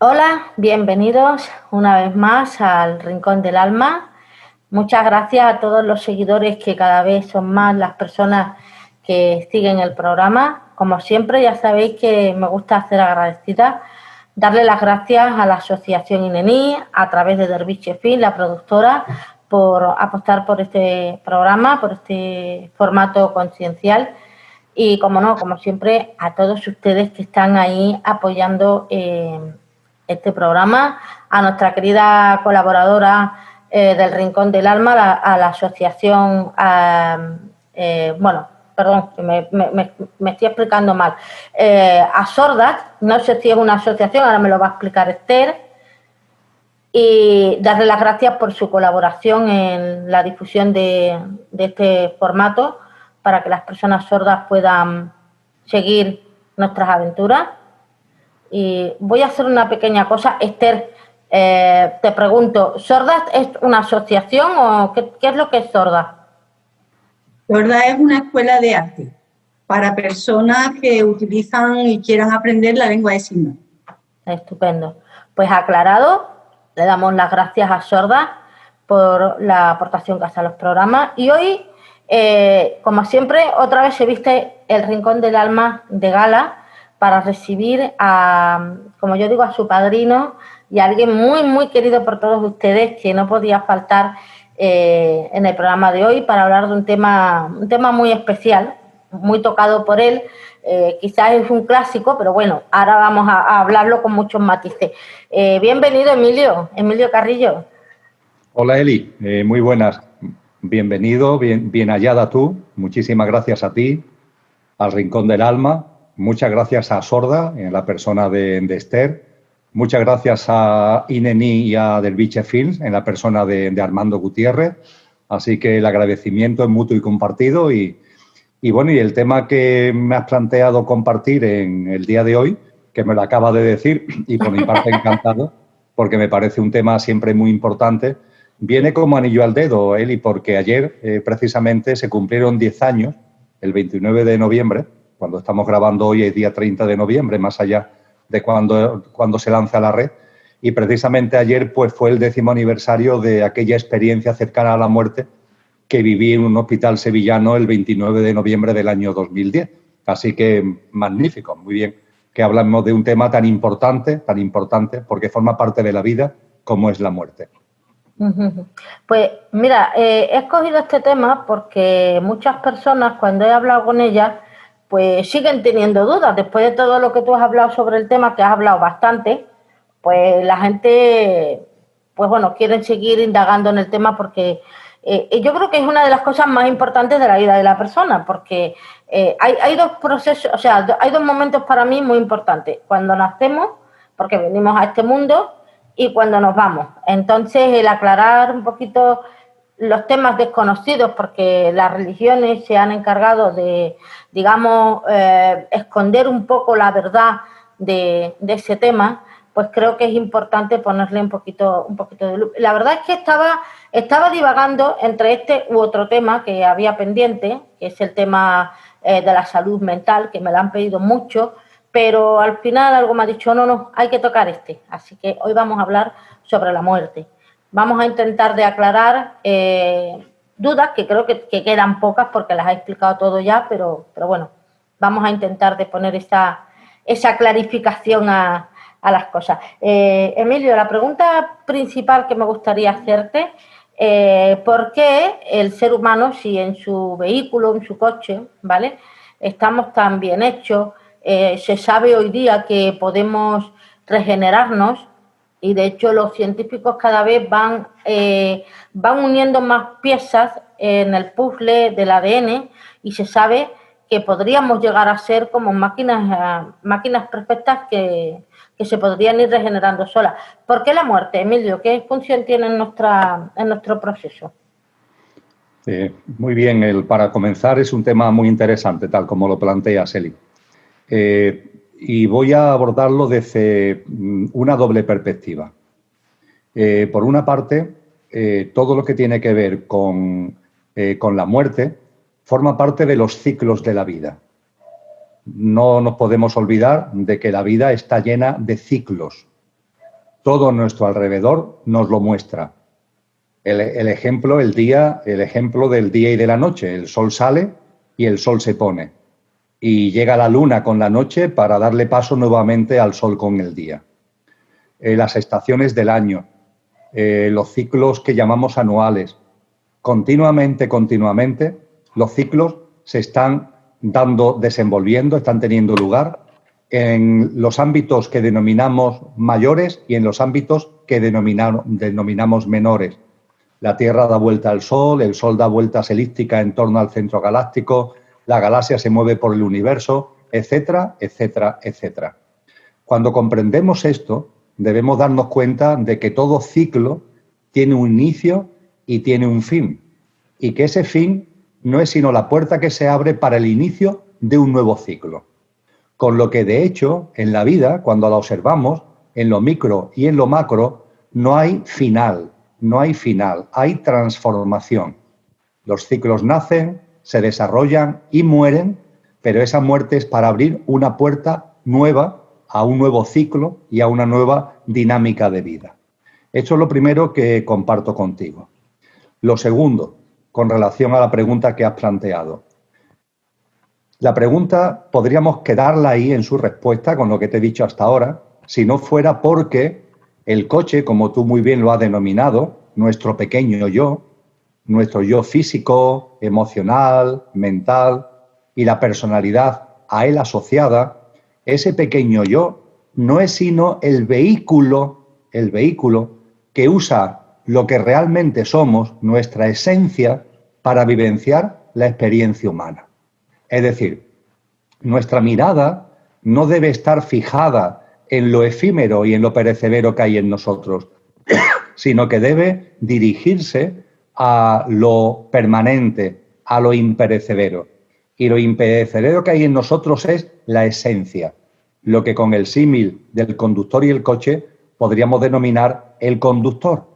Hola, bienvenidos una vez más al Rincón del Alma. Muchas gracias a todos los seguidores, que cada vez son más las personas que siguen el programa. Como siempre, ya sabéis que me gusta ser agradecida, darle las gracias a la Asociación INENI, a través de Derviche Film, la productora, por apostar por este programa, por este formato conciencial. Y, como no, como siempre, a todos ustedes que están ahí apoyando este programa, a nuestra querida colaboradora del Rincón del Alma, a la asociación, bueno, perdón, me estoy explicando mal, a Sordas, no sé si es una asociación, ahora me lo va a explicar Esther, y darle las gracias por su colaboración en la difusión de este formato, para que las personas sordas puedan seguir nuestras aventuras. Y voy a hacer una pequeña cosa. Esther, te pregunto, ¿Sordas es una asociación o qué es lo que es Sordas? Sordas es una escuela de arte para personas que utilizan y quieran aprender la lengua de signos. Estupendo. Pues aclarado, le damos las gracias a Sordas por la aportación que hace a los programas. Y hoy, como siempre, otra vez se viste el Rincón del Alma de gala para recibir a, como yo digo, a su padrino y a alguien muy, muy querido por todos ustedes, que no podía faltar en el programa de hoy, para hablar de un tema muy especial, muy tocado por él. Quizás es un clásico, pero bueno, ahora vamos a hablarlo con muchos matices. Bienvenido, Emilio Carrillo. Hola, Eli, muy buenas. Bienvenido, bien hallada tú. Muchísimas gracias a ti, al Rincón del Alma. Muchas gracias a Sorda, en la persona de Esther. Muchas gracias a INENI y a Derviche Films, en la persona de Armando Gutiérrez. Así que el agradecimiento es mutuo y compartido. Y bueno, y el tema que me has planteado compartir en el día de hoy, que me lo acaba de decir, y por mi parte encantado, porque me parece un tema siempre muy importante, viene como anillo al dedo, Eli, porque ayer precisamente se cumplieron 10 años, el 29 de noviembre, cuando estamos grabando hoy es día 30 de noviembre, más allá de cuando se lanza la red, y precisamente ayer pues fue el 10º aniversario de aquella experiencia cercana a la muerte que viví en un hospital sevillano el 29 de noviembre del año 2010. Así que magnífico, muy bien que hablamos de un tema tan importante, porque forma parte de la vida como es la muerte. Pues mira, he escogido este tema porque muchas personas, cuando he hablado con ellas, pues siguen teniendo dudas. Después de todo lo que tú has hablado sobre el tema, que has hablado bastante, pues la gente, pues bueno, quieren seguir indagando en el tema, porque yo creo que es una de las cosas más importantes de la vida de la persona, porque hay dos procesos, o sea, hay dos momentos para mí muy importantes: cuando nacemos, porque venimos a este mundo, y cuando nos vamos. Entonces, el aclarar un poquito los temas desconocidos, porque las religiones se han encargado de, digamos, esconder un poco la verdad de ese tema, pues creo que es importante ponerle un poquito de luz. La verdad es que estaba divagando entre este u otro tema que había pendiente, que es el tema de la salud mental, que me lo han pedido mucho, pero al final algo me ha dicho, no, hay que tocar este. Así que hoy vamos a hablar sobre la muerte. Vamos a intentar de aclarar dudas, que creo que quedan pocas porque las he explicado todo ya, pero bueno, vamos a intentar de poner esa clarificación a las cosas. Emilio, la pregunta principal que me gustaría hacerte, ¿por qué el ser humano, si en su vehículo, en su coche, ¿vale?, estamos tan bien hechos, se sabe hoy día que podemos regenerarnos, y de hecho los científicos cada vez van uniendo más piezas en el puzzle del ADN, y se sabe que podríamos llegar a ser como máquinas perfectas que se podrían ir regenerando solas? ¿Por qué la muerte, Emilio? ¿Qué función tiene en nuestro proceso? Muy bien, para comenzar es un tema muy interesante, tal como lo planteas, Eli. Y voy a abordarlo desde una doble perspectiva. Por una parte, todo lo que tiene que ver con la muerte forma parte de los ciclos de la vida. No nos podemos olvidar de que la vida está llena de ciclos. todo nuestro alrededor nos lo muestra. El ejemplo del día y de la noche. El sol sale y el sol se pone. Y llega la luna con la noche para darle paso nuevamente al sol con el día. Las estaciones del año, los ciclos que llamamos anuales. Continuamente, los ciclos se están desenvolviendo, están teniendo lugar en los ámbitos que denominamos mayores y en los ámbitos que denominamos menores. La Tierra da vuelta al Sol, el Sol da vueltas elípticas en torno al centro galáctico, la galaxia se mueve por el universo, etcétera, etcétera, etcétera. Cuando comprendemos esto, debemos darnos cuenta de que todo ciclo tiene un inicio y tiene un fin, y que ese fin no es sino la puerta que se abre para el inicio de un nuevo ciclo. Con lo que, de hecho, en la vida, cuando la observamos, en lo micro y en lo macro, no hay final, hay transformación. Los ciclos nacen, se desarrollan y mueren, pero esa muerte es para abrir una puerta nueva a un nuevo ciclo y a una nueva dinámica de vida. Eso es lo primero que comparto contigo. Lo segundo, con relación a la pregunta que has planteado. La pregunta podríamos quedarla ahí en su respuesta con lo que te he dicho hasta ahora, si no fuera porque el coche, como tú muy bien lo has denominado, nuestro pequeño yo, nuestro yo físico, emocional, mental y la personalidad a él asociada, ese pequeño yo no es sino el vehículo que usa lo que realmente somos, nuestra esencia, para vivenciar la experiencia humana. Es decir, nuestra mirada no debe estar fijada en lo efímero y en lo perecedero que hay en nosotros, sino que debe dirigirse a lo permanente, a lo imperecedero. Y lo imperecedero que hay en nosotros es la esencia, lo que con el símil del conductor y el coche podríamos denominar el conductor.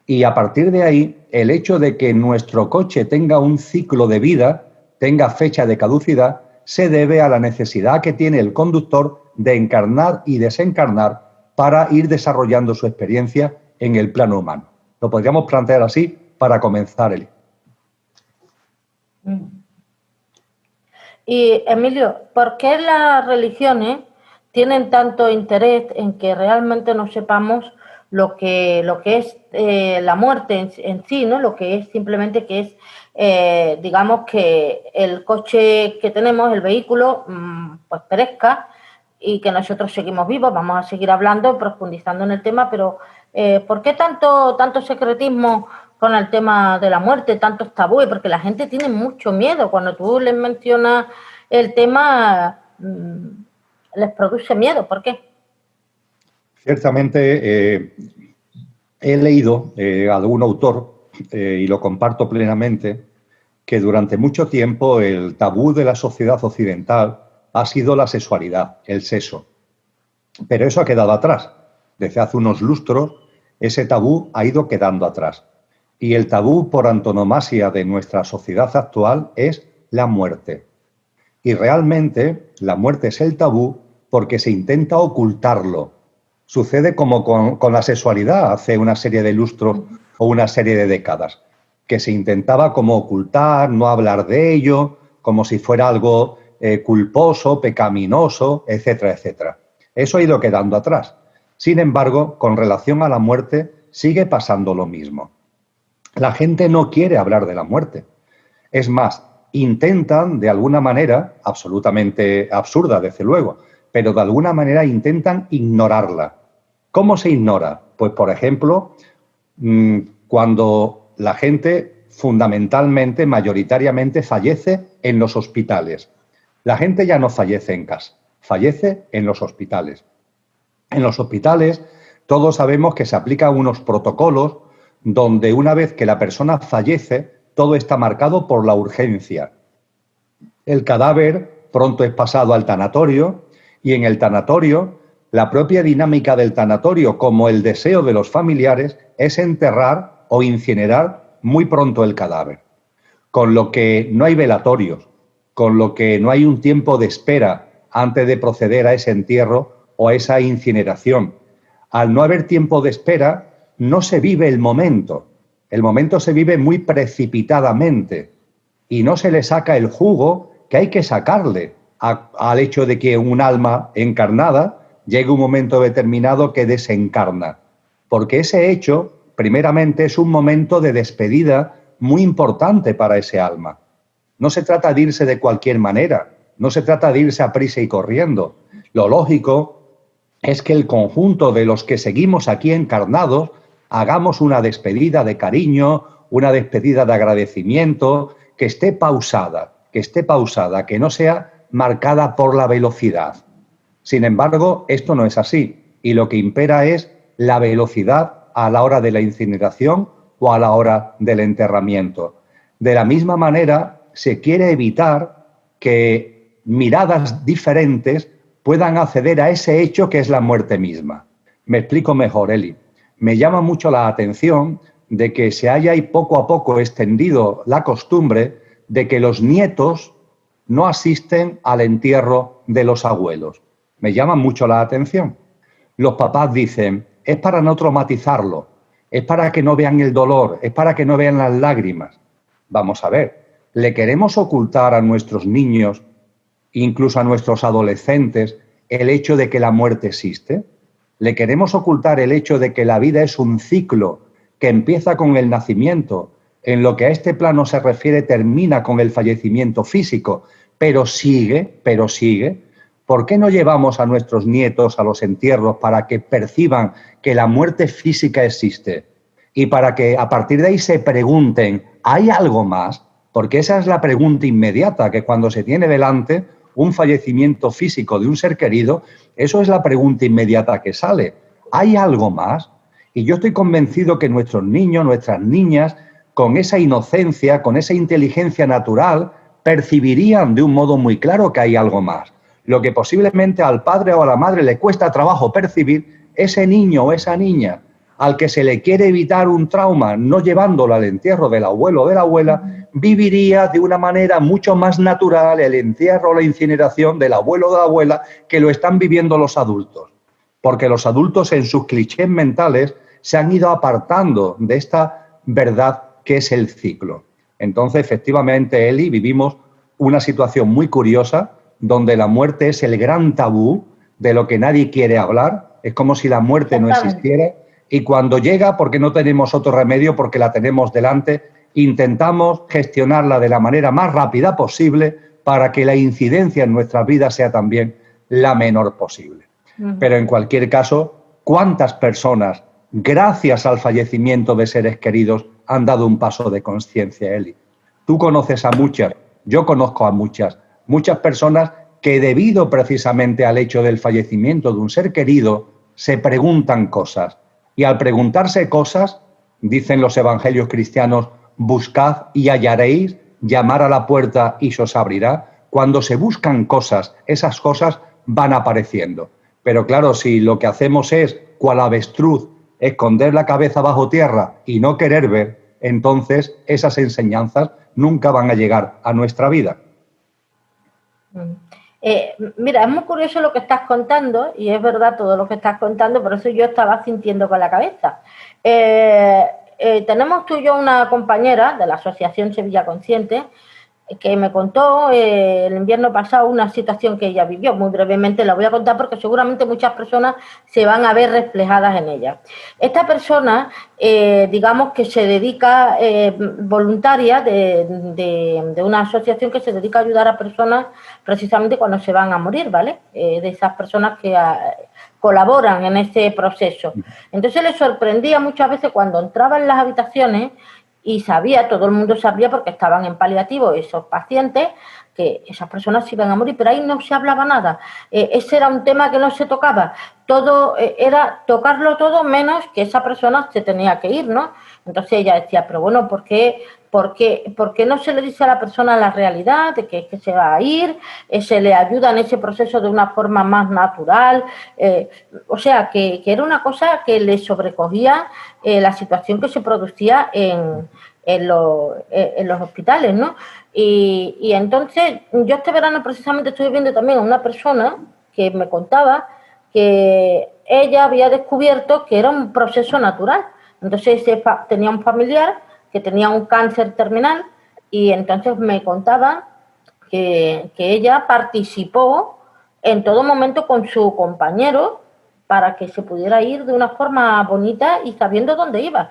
Y a partir de ahí, el hecho de que nuestro coche tenga un ciclo de vida, tenga fecha de caducidad, se debe a la necesidad que tiene el conductor de encarnar y desencarnar para ir desarrollando su experiencia en el plano humano. Lo podríamos plantear así para comenzar, Eli. Y, Emilio, ¿por qué las religiones tienen tanto interés en que realmente no sepamos lo que es la muerte en sí, ¿no? Lo que es simplemente que es, digamos, que el coche que tenemos, el vehículo, pues perezca y que nosotros seguimos vivos? Vamos a seguir hablando, profundizando en el tema, pero ¿por qué tanto secretismo con el tema de la muerte, tantos tabúes? Porque la gente tiene mucho miedo. Cuando tú les mencionas el tema, les produce miedo. ¿Por qué? Ciertamente, he leído a algún autor, y lo comparto plenamente, que durante mucho tiempo el tabú de la sociedad occidental ha sido la sexualidad, el sexo. Pero eso ha quedado atrás. Desde hace unos lustros, ese tabú ha ido quedando atrás. Y el tabú por antonomasia de nuestra sociedad actual es la muerte. Y realmente la muerte es el tabú porque se intenta ocultarlo. Sucede como con la sexualidad hace una serie de lustros o una serie de décadas, que se intentaba como ocultar, no hablar de ello, como si fuera algo culposo, pecaminoso, etcétera, etcétera. Eso ha ido quedando atrás. Sin embargo, con relación a la muerte, sigue pasando lo mismo. La gente no quiere hablar de la muerte. Es más, intentan de alguna manera, absolutamente absurda desde luego, pero de alguna manera intentan ignorarla. ¿Cómo se ignora? Pues, por ejemplo, cuando la gente fundamentalmente, mayoritariamente, fallece en los hospitales. La gente ya no fallece en casa, fallece en los hospitales. En los hospitales todos sabemos que se aplican unos protocolos donde una vez que la persona fallece, todo está marcado por la urgencia. El cadáver pronto es pasado al tanatorio y en el tanatorio la propia dinámica del tanatorio, como el deseo de los familiares, es enterrar o incinerar muy pronto el cadáver. Con lo que no hay velatorios, con lo que no hay un tiempo de espera antes de proceder a ese entierro o a esa incineración. Al no haber tiempo de espera, no se vive el momento. El momento se vive muy precipitadamente y no se le saca el jugo que hay que sacarle al hecho de que un alma encarnada llegue un momento determinado que desencarna. Porque ese hecho, primeramente, es un momento de despedida muy importante para ese alma. No se trata de irse de cualquier manera, no se trata de irse a prisa y corriendo. Lo lógico es que el conjunto de los que seguimos aquí encarnados hagamos una despedida de cariño, una despedida de agradecimiento, que esté pausada, que no sea marcada por la velocidad. Sin embargo, esto no es así y lo que impera es la velocidad a la hora de la incineración o a la hora del enterramiento. De la misma manera, se quiere evitar que miradas diferentes puedan acceder a ese hecho que es la muerte misma. Me explico mejor, Eli. Me llama mucho la atención de que se haya y poco a poco extendido la costumbre de que los nietos no asisten al entierro de los abuelos. Me llama mucho la atención. Los papás dicen, es para no traumatizarlo, es para que no vean el dolor, es para que no vean las lágrimas. Vamos a ver, ¿le queremos ocultar a nuestros niños, incluso a nuestros adolescentes, el hecho de que la muerte existe? ¿Le queremos ocultar el hecho de que la vida es un ciclo que empieza con el nacimiento, en lo que a este plano se refiere termina con el fallecimiento físico, pero sigue? ¿Por qué no llevamos a nuestros nietos a los entierros para que perciban que la muerte física existe? Y para que a partir de ahí se pregunten, ¿hay algo más? Porque esa es la pregunta inmediata, que cuando se tiene delante un fallecimiento físico de un ser querido, eso es la pregunta inmediata que sale. ¿Hay algo más? Y yo estoy convencido que nuestros niños, nuestras niñas, con esa inocencia, con esa inteligencia natural, percibirían de un modo muy claro que hay algo más. Lo que posiblemente al padre o a la madre le cuesta trabajo percibir, ese niño o esa niña al que se le quiere evitar un trauma no llevándolo al entierro del abuelo o de la abuela, viviría de una manera mucho más natural el entierro o la incineración del abuelo o de la abuela que lo están viviendo los adultos. Porque los adultos en sus clichés mentales se han ido apartando de esta verdad que es el ciclo. Entonces, efectivamente, Eli, vivimos una situación muy curiosa donde la muerte es el gran tabú de lo que nadie quiere hablar. Es como si la muerte no existiera. Y cuando llega, porque no tenemos otro remedio, porque la tenemos delante, intentamos gestionarla de la manera más rápida posible para que la incidencia en nuestras vidas sea también la menor posible. Pero en cualquier caso, ¿cuántas personas, gracias al fallecimiento de seres queridos, han dado un paso de conciencia, Eli? Tú conoces a muchas, yo conozco a muchas personas que debido precisamente al hecho del fallecimiento de un ser querido, se preguntan cosas. Y al preguntarse cosas, dicen los evangelios cristianos, buscad y hallaréis, llamar a la puerta y se os abrirá. Cuando se buscan cosas, esas cosas van apareciendo. Pero claro, si lo que hacemos es, cual avestruz, esconder la cabeza bajo tierra y no querer ver, entonces esas enseñanzas nunca van a llegar a nuestra vida. Mira, es muy curioso lo que estás contando y es verdad todo lo que estás contando, por eso yo estaba sintiendo con la cabeza. Tenemos tú y yo una compañera de la Asociación Sevilla Consciente que me contó el invierno pasado una situación que ella vivió. Muy brevemente la voy a contar porque seguramente muchas personas se van a ver reflejadas en ella. Esta persona, digamos que se dedica, voluntaria de una asociación que se dedica a ayudar a personas precisamente cuando se van a morir, ¿vale? De esas personas que colaboran en ese proceso. Entonces le sorprendía muchas veces cuando entraba en las habitaciones y sabía, todo el mundo sabía porque estaban en paliativo esos pacientes, que esas personas se iban a morir, pero ahí no se hablaba nada. Ese era un tema que no se tocaba. Todo era tocarlo todo menos que esa persona se tenía que ir, ¿no? Entonces ella decía, pero bueno, ¿por qué no se le dice a la persona la realidad de que se va a ir? Se le ayuda en ese proceso de una forma más natural. O sea, que era una cosa que le sobrecogía la situación que se producía en los hospitales, ¿no? Y entonces, yo este verano precisamente estoy viendo también a una persona que me contaba que ella había descubierto que era un proceso natural. Entonces tenía un familiar que tenía un cáncer terminal y entonces me contaban que ella participó en todo momento con su compañero para que se pudiera ir de una forma bonita y sabiendo dónde iba.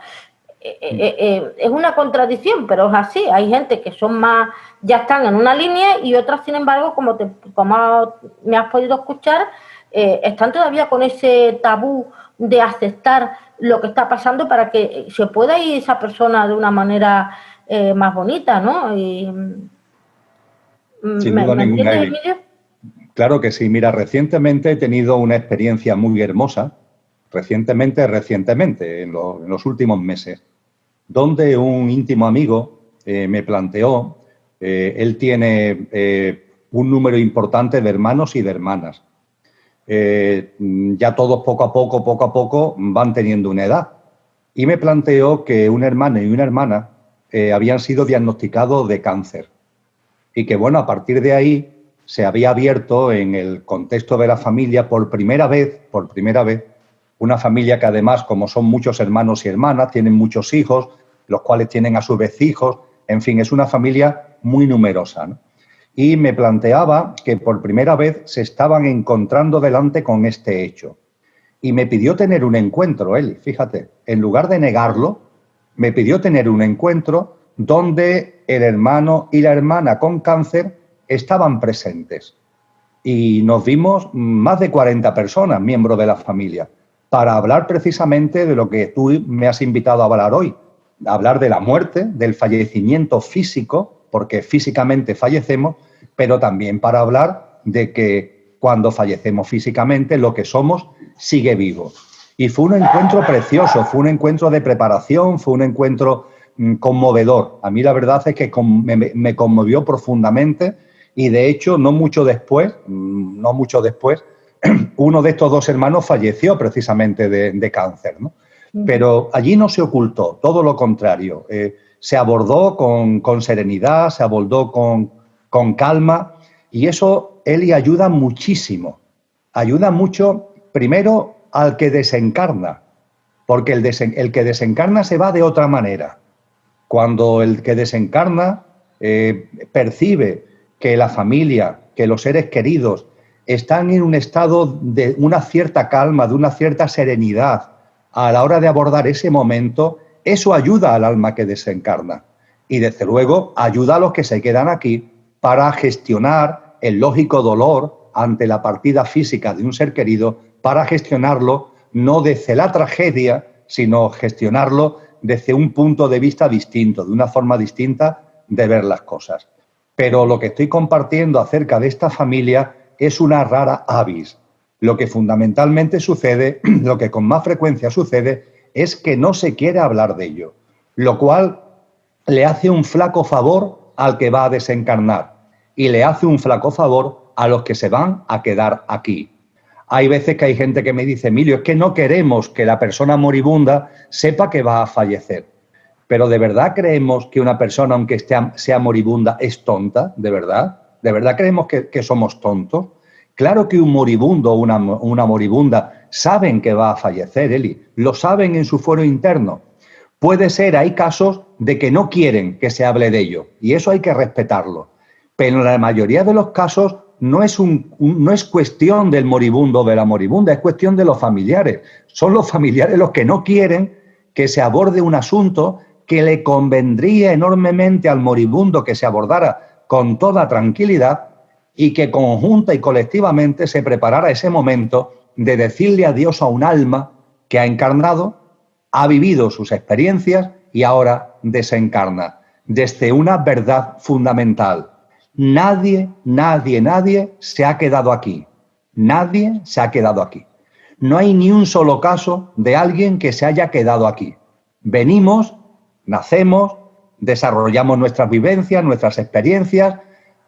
Es una contradicción, pero es así. Hay gente que son más, ya están en una línea y otras, sin embargo, como me has podido escuchar, están todavía con ese tabú de aceptar lo que está pasando para que se pueda ir esa persona de una manera más bonita, ¿no? Y, sin duda ninguna, Eli. Claro que sí. Mira, recientemente he tenido una experiencia muy hermosa, recientemente, en los últimos meses, donde un íntimo amigo me planteó, él tiene un número importante de hermanos y de hermanas. Ya todos poco a poco van teniendo una edad. Y me planteó que un hermano y una hermana habían sido diagnosticados de cáncer. Y que, bueno, a partir de ahí se había abierto en el contexto de la familia por primera vez, una familia que además, como son muchos hermanos y hermanas, tienen muchos hijos, los cuales tienen a su vez hijos, en fin, es una familia muy numerosa, ¿no? Y me planteaba que por primera vez se estaban encontrando delante con este hecho. Y me pidió tener un encuentro, Eli, fíjate, en lugar de negarlo, me pidió tener un encuentro donde el hermano y la hermana con cáncer estaban presentes. Y nos vimos más de 40 personas, miembros de la familia, para hablar precisamente de lo que tú me has invitado a hablar hoy, hablar de la muerte, del fallecimiento físico, porque físicamente fallecemos, pero también para hablar de que cuando fallecemos físicamente lo que somos sigue vivo. Y fue un encuentro precioso, fue un encuentro de preparación, fue un encuentro conmovedor. A mí la verdad es que me conmovió profundamente y de hecho no mucho después, uno de estos dos hermanos falleció precisamente de cáncer, ¿no? Pero allí no se ocultó, todo lo contrario. Se abordó con serenidad, se abordó con calma y eso, Eli, ayuda muchísimo. Ayuda mucho, primero, al que desencarna, porque el que desencarna se va de otra manera. Cuando el que desencarna percibe que la familia, que los seres queridos están en un estado de una cierta calma, de una cierta serenidad a la hora de abordar ese momento, eso ayuda al alma que desencarna. Y desde luego ayuda a los que se quedan aquí para gestionar el lógico dolor ante la partida física de un ser querido, para gestionarlo no desde la tragedia, sino gestionarlo desde un punto de vista distinto, de una forma distinta de ver las cosas. Pero lo que estoy compartiendo acerca de esta familia es una rara avis. Lo que fundamentalmente sucede, lo que con más frecuencia sucede, es que no se quiere hablar de ello, lo cual le hace un flaco favor al que va a desencarnar y le hace un flaco favor a los que se van a quedar aquí. Hay veces que hay gente que me dice, Emilio, es que no queremos que la persona moribunda sepa que va a fallecer. Pero ¿de verdad creemos que una persona, aunque sea moribunda, es tonta? ¿De verdad? ¿De verdad creemos que somos tontos? Claro que un moribundo o una moribunda saben que va a fallecer, Eli. Lo saben en su fuero interno. Puede ser, hay casos de que no quieren que se hable de ello y eso hay que respetarlo. Pero en la mayoría de los casos no es cuestión del moribundo o de la moribunda, es cuestión de los familiares. Son los familiares los que no quieren que se aborde un asunto que le convendría enormemente al moribundo que se abordara con toda tranquilidad y que conjunta y colectivamente se preparara ese momento de decirle adiós a un alma que ha encarnado, ha vivido sus experiencias y ahora desencarna. Desde una verdad fundamental. Nadie se ha quedado aquí. Nadie se ha quedado aquí. No hay ni un solo caso de alguien que se haya quedado aquí. Venimos, nacemos, desarrollamos nuestras vivencias, nuestras experiencias,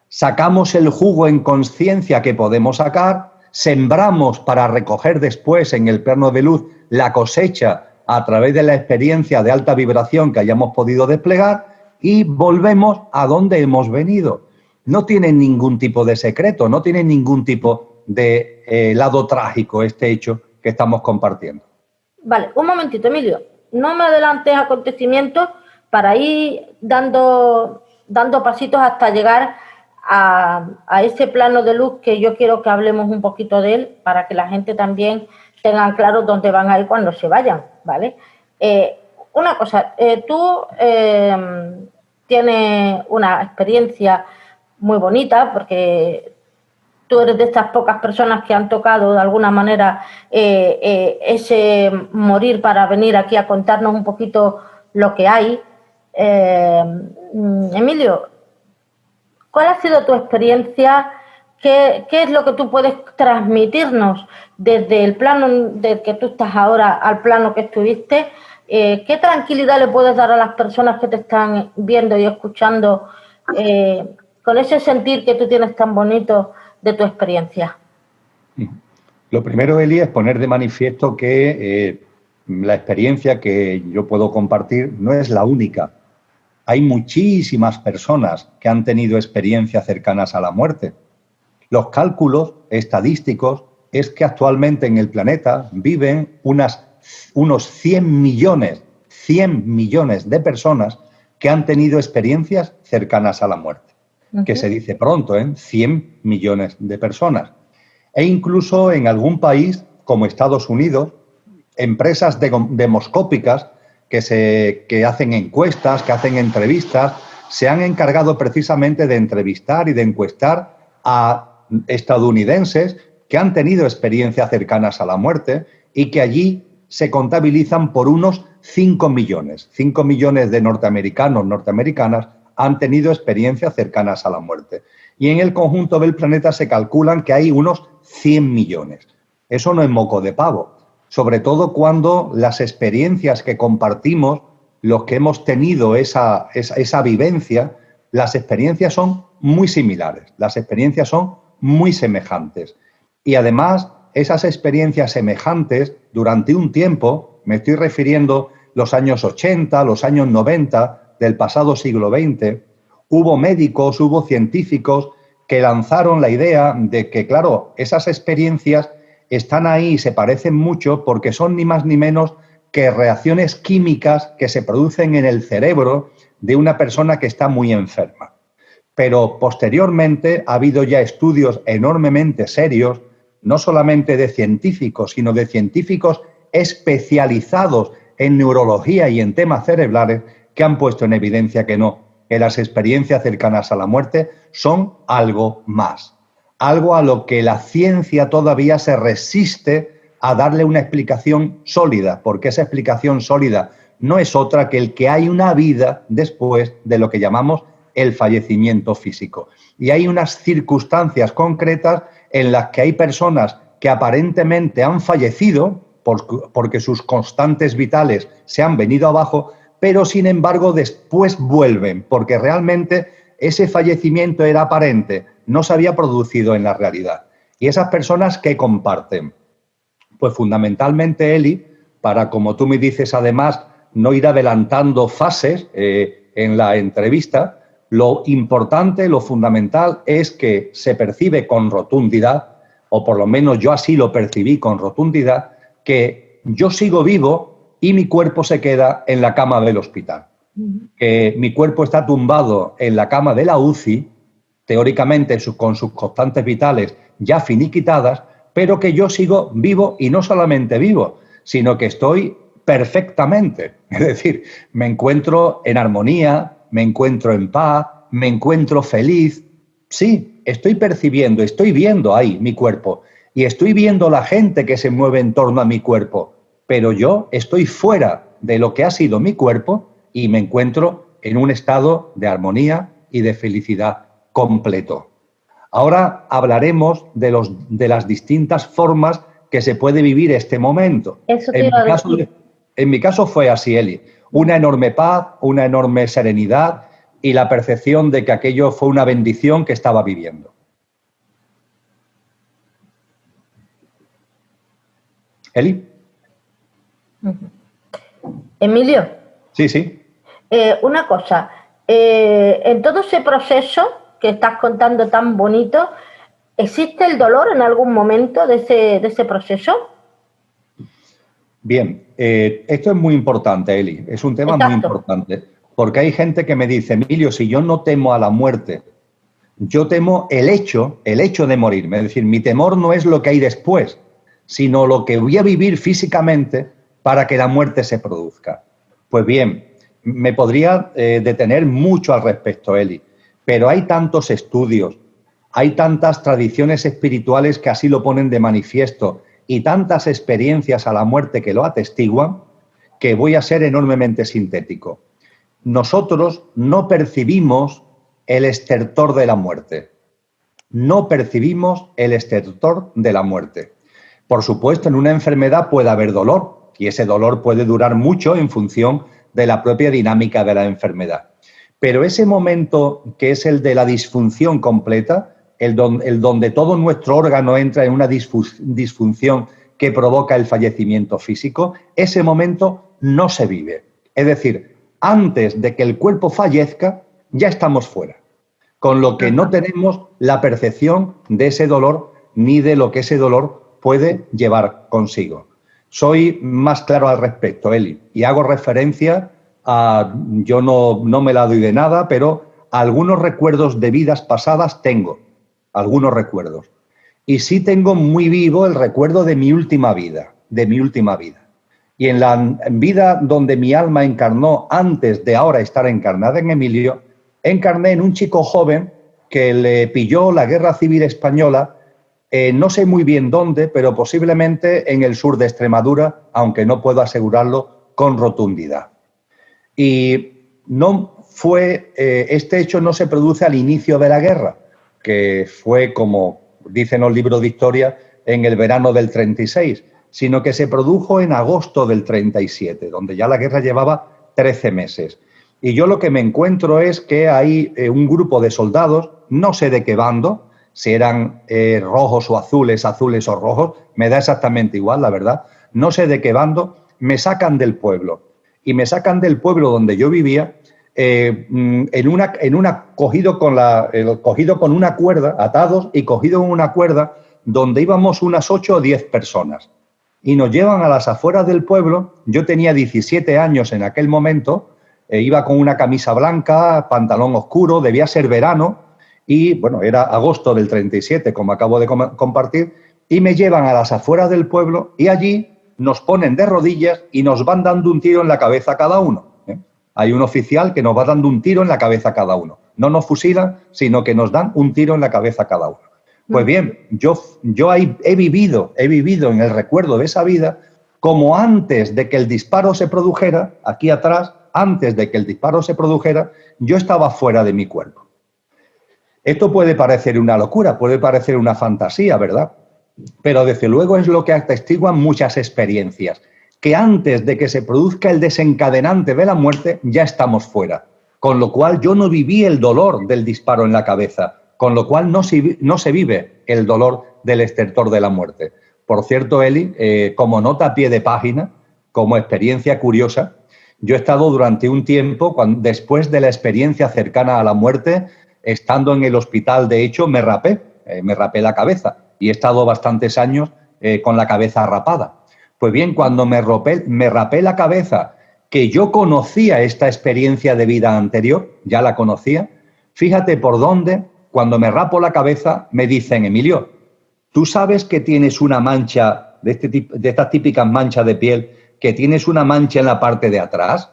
sacamos el jugo en conciencia que podemos sacar, sembramos para recoger después en el plano de luz la cosecha a través de la experiencia de alta vibración que hayamos podido desplegar y volvemos a donde hemos venido. No tienen ningún tipo de secreto, no tienen ningún tipo de lado trágico este hecho que estamos compartiendo. Vale, un momentito, Emilio. No me adelantes acontecimientos para ir dando pasitos hasta llegar a ese plano de luz que yo quiero que hablemos un poquito de él para que la gente también tenga claro dónde van a ir cuando se vayan, ¿vale? Una cosa, tú tienes una experiencia muy bonita porque tú eres de estas pocas personas que han tocado de alguna manera ese morir para venir aquí a contarnos un poquito lo que hay. Emilio, ¿cuál ha sido tu experiencia? ¿Qué es lo que tú puedes transmitirnos desde el plano del que tú estás ahora al plano que estuviste? ¿Qué tranquilidad le puedes dar a las personas que te están viendo y escuchando con ese sentir que tú tienes tan bonito de tu experiencia? Lo primero, Eli, es poner de manifiesto que la experiencia que yo puedo compartir no es la única. Hay muchísimas personas que han tenido experiencias cercanas a la muerte. Los cálculos estadísticos es que actualmente en el planeta viven unos 100 millones de personas que han tenido experiencias cercanas a la muerte. Que se dice pronto, 100 millones de personas. E incluso en algún país, como Estados Unidos, empresas demoscópicas que hacen encuestas, que hacen entrevistas, se han encargado precisamente de entrevistar y de encuestar a estadounidenses que han tenido experiencias cercanas a la muerte y que allí se contabilizan por unos 5 millones. 5 millones de norteamericanas han tenido experiencias cercanas a la muerte. Y en el conjunto del planeta se calculan que hay unos 100 millones. Eso no es moco de pavo, sobre todo cuando las experiencias que compartimos, los que hemos tenido esa vivencia, las experiencias son muy similares, las experiencias son muy semejantes. Y además, esas experiencias semejantes, durante un tiempo, me estoy refiriendo los años 80, los años 90 del pasado siglo XX, hubo médicos, hubo científicos que lanzaron la idea de que, claro, esas experiencias están ahí y se parecen mucho porque son ni más ni menos que reacciones químicas que se producen en el cerebro de una persona que está muy enferma. Pero posteriormente ha habido ya estudios enormemente serios, no solamente de científicos, sino de científicos especializados en neurología y en temas cerebrales, que han puesto en evidencia que no, que las experiencias cercanas a la muerte son algo más, algo a lo que la ciencia todavía se resiste a darle una explicación sólida, porque esa explicación sólida no es otra que el que hay una vida después de lo que llamamos el fallecimiento físico. Y hay unas circunstancias concretas en las que hay personas que aparentemente han fallecido porque sus constantes vitales se han venido abajo, pero sin embargo después vuelven, porque realmente ese fallecimiento era aparente, no se había producido en la realidad. Y esas personas que comparten, pues fundamentalmente, Eli, para, como tú me dices, además, no ir adelantando fases en la entrevista, lo importante, lo fundamental es que se percibe con rotundidad, o por lo menos yo así lo percibí con rotundidad, que yo sigo vivo y mi cuerpo se queda en la cama del hospital. Que mi cuerpo está tumbado en la cama de la UCI, teóricamente con sus constantes vitales ya finiquitadas, pero que yo sigo vivo y no solamente vivo, sino que estoy perfectamente. Es decir, me encuentro en armonía, me encuentro en paz, me encuentro feliz. Sí, estoy percibiendo, estoy viendo ahí mi cuerpo y estoy viendo la gente que se mueve en torno a mi cuerpo, pero yo estoy fuera de lo que ha sido mi cuerpo y me encuentro en un estado de armonía y de felicidad completo. Ahora hablaremos de las distintas formas que se puede vivir este momento. En mi caso fue así, Eli. Una enorme paz, una enorme serenidad y la percepción de que aquello fue una bendición que estaba viviendo. ¿Eli? Emilio. Sí, sí. Una cosa, en todo ese proceso que estás contando tan bonito, ¿Existe el dolor en algún momento de ese proceso? Bien, esto es muy importante, Eli, es un tema muy Exacto. importante, porque hay gente que me dice, Emilio, si yo no temo a la muerte, yo temo el hecho de morirme, es decir, mi temor no es lo que hay después, sino lo que voy a vivir físicamente para que la muerte se produzca. Pues bien, me podría detener mucho al respecto, Eli, pero hay tantos estudios, hay tantas tradiciones espirituales que así lo ponen de manifiesto y tantas experiencias a la muerte que lo atestiguan, que voy a ser enormemente sintético. Nosotros no percibimos el estertor de la muerte. No percibimos el estertor de la muerte. Por supuesto, en una enfermedad puede haber dolor y ese dolor puede durar mucho en función de la propia dinámica de la enfermedad. Pero ese momento que es el de la disfunción completa, el donde todo nuestro órgano entra en una disfunción que provoca el fallecimiento físico, ese momento no se vive. Es decir, antes de que el cuerpo fallezca, ya estamos fuera. Con lo que no tenemos la percepción de ese dolor ni de lo que ese dolor puede llevar consigo. Soy más claro al respecto, Eli, y hago referencia a, yo no me la doy de nada, pero algunos recuerdos de vidas pasadas tengo, algunos recuerdos. Y sí tengo muy vivo el recuerdo de mi última vida, Y en la vida donde mi alma encarnó antes de ahora estar encarnada en Emilio, encarné en un chico joven que le pilló la Guerra Civil Española, no sé muy bien dónde, pero posiblemente en el sur de Extremadura, aunque no puedo asegurarlo con rotundidad. Y no fue, este hecho no se produce al inicio de la guerra, que fue, como dicen los libros de historia, en el verano del 36, sino que se produjo en agosto del 37, donde ya la guerra llevaba 13 meses. Y yo lo que me encuentro es que hay un grupo de soldados, no sé de qué bando, si eran rojos o azules, azules o rojos, me da exactamente igual, la verdad, no sé de qué bando, me sacan del pueblo. Y me sacan del pueblo donde yo vivía, cogido con una cuerda, atados y cogido con una cuerda, donde íbamos unas 8 o 10 personas. Y nos llevan a las afueras del pueblo. Yo tenía 17 años en aquel momento, iba con una camisa blanca, pantalón oscuro, debía ser verano, y bueno, era agosto del 37, como acabo de compartir, y me llevan a las afueras del pueblo y allí nos ponen de rodillas y nos van dando un tiro en la cabeza a cada uno. Hay un oficial que nos va dando un tiro en la cabeza a cada uno. No nos fusilan, sino que nos dan un tiro en la cabeza a cada uno. Pues bien, yo ahí he vivido en el recuerdo de esa vida como antes de que el disparo se produjera, aquí atrás, antes de que el disparo se produjera, yo estaba fuera de mi cuerpo. Esto puede parecer una locura, puede parecer una fantasía, ¿verdad? Pero desde luego es lo que atestiguan muchas experiencias, que antes de que se produzca el desencadenante de la muerte ya estamos fuera, con lo cual yo no viví el dolor del disparo en la cabeza, con lo cual no se vive el dolor del estertor de la muerte. Por cierto, Eli, como nota a pie de página, como experiencia curiosa, yo he estado durante un tiempo, después de la experiencia cercana a la muerte, estando en el hospital, de hecho, me rapé la cabeza y he estado bastantes años con la cabeza rapada. Pues bien, cuando me rapé la cabeza, que yo conocía esta experiencia de vida anterior, ya la conocía, fíjate por dónde, cuando me rapo la cabeza, me dicen, Emilio, ¿tú sabes que tienes una mancha, de estas típicas manchas de piel, que tienes una mancha en la parte de atrás?